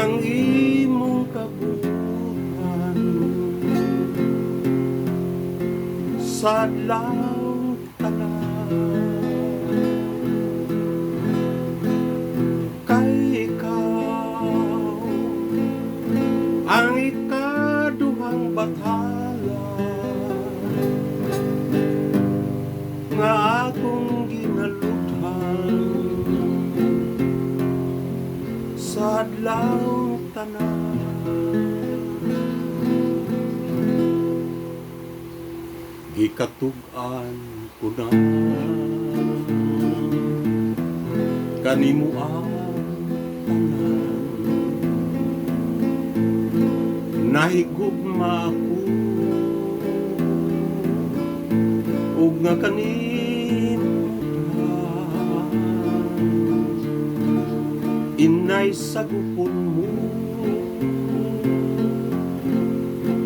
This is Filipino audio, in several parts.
ang imong kabutan sa adlaw tanan. Kay ikaw ang ikaduhang bathala nga akong ginaluthan sa adlaw tanan. Gikatug-an ko na kanimo ang tanan, nahigugma ako ug nga kanimo inay sagupon mo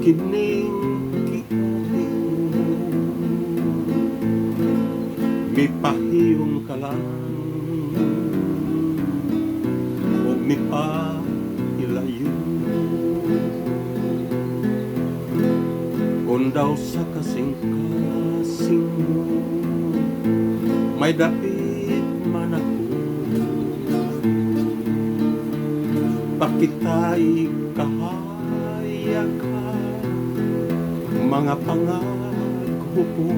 kining kitating mipahiyong ka lang ug mipahilayo kung daw sa kasing-kasing mo may dapit man ako pakitay kahayagan mga pangako ko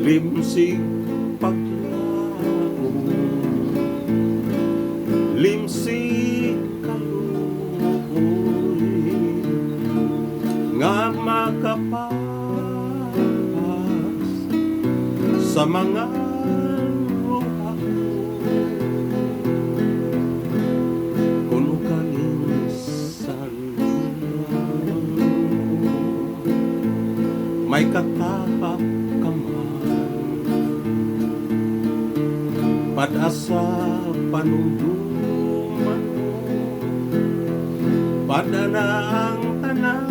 limsig paglao limsig kaluoy nga makapapas sa mga luha kuno kalinsan may katapap ka man padasa panunduman mo padana ang tanan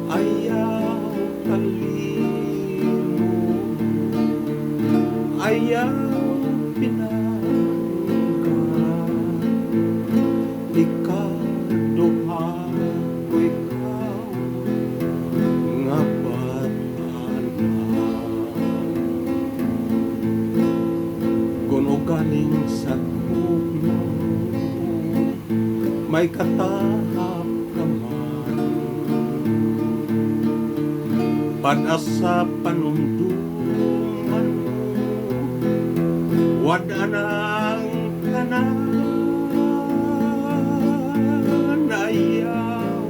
ayaw kalimo ayaw pinangga ikaduha ko ikaw nga batala kuno galing sa tugno may katahap ka man padasa panunduman mo wada nang tanan ayaw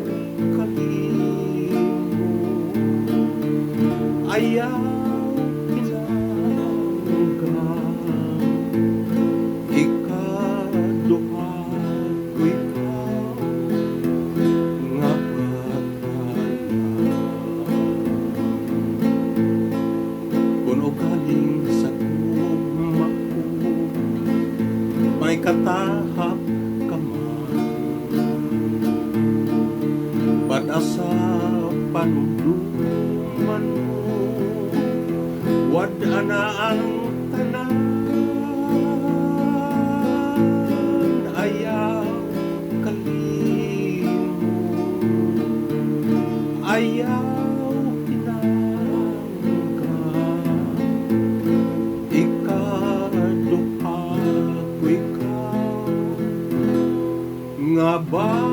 kalimo ayaw pinangga ikaduha ko ikaw nga batala kuno galing sa tugma ko may katahap ka man padasa panunduman mo wada na ang tanan ayaw kalimo ayaw pinangga ikaduha ko ikaw nga batala